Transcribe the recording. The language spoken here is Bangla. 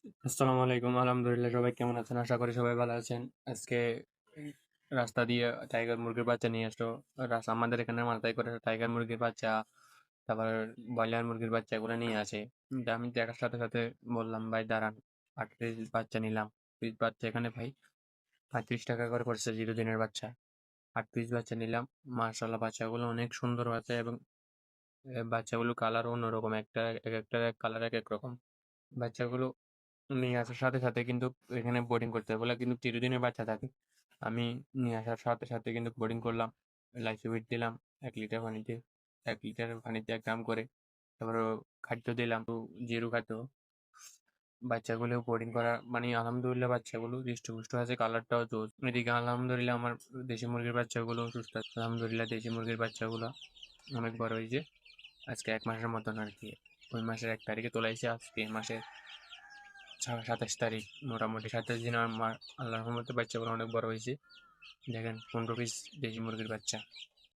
আসসালামু আলাইকুম। আলহামদুলিল্লাহ, সবাই কেমন আছেন? আশা করি সবাই ভালো আছেন। আজকে এই রাস্তা দিয়ে টাইগার মুরগির বাচ্চা নিয়ে আসলো। আমাদের এখানে মাথায় করে টাইগার মুরগির বাচ্চা, তারপর ব্রয়লার মুরগির বাচ্চা এগুলো নিয়ে আসে। আমি দেখার সাথে সাথে বললাম, ভাই দাঁড়ান, ৮ পিস বাচ্চা নিলাম। পিস বাচ্চা এখানে ভাই ৩৫ টাকা করে পড়ছে, 0 দিনের বাচ্চা। ৮ পিস বাচ্চা নিলাম। মাশাআল্লাহ, বাচ্চাগুলো অনেক সুন্দর বাচ্চা এবং বাচ্চাগুলো কালার অন্যরকম, একটা এক একটা কালার এক এক রকম। বাচ্চাগুলো নিয়ে আসার সাথে সাথে কিন্তু এখানে বোর্ডিং করতে হবে বলে কিন্তু ৩০ দিনের বাচ্চা থাকে। আমি নিয়ে আসার সাথে সাথে কিন্তু বোর্ডিং করলাম, লাইসোবিট দিলাম ১ লিটার পানিতে, ১ লিটার পানিতে ১ গ্রাম করে। তারপর খাদ্য দিলাম, তো জিরো খাদ্য। বাচ্চাগুলো বোর্ডিং করা মানে আলহামদুলিল্লাহ, বাচ্চাগুলো হৃষ্টপুষ্ট আছে, কালারটাও জোস। এদিকে আলহামদুলিল্লাহ আমার দেশি মুরগির বাচ্চাগুলো সুস্থ আছে। আলহামদুলিল্লাহ, দেশি মুরগির বাচ্চাগুলো অনেক বড় হয়েছে। আজকে ১ মাসের মতন আর কি। ওই মাসের ১ তারিখে তোলাইছে, আজকে মাসের ২৭ তারিখ। মোটামুটি ২৭ দিন আমার আল্লাহর রহমতে বাচ্চাগুলো অনেক বড় হয়েছে। দেখেন, ১৫ পিস দেশি মুরগির বাচ্চা।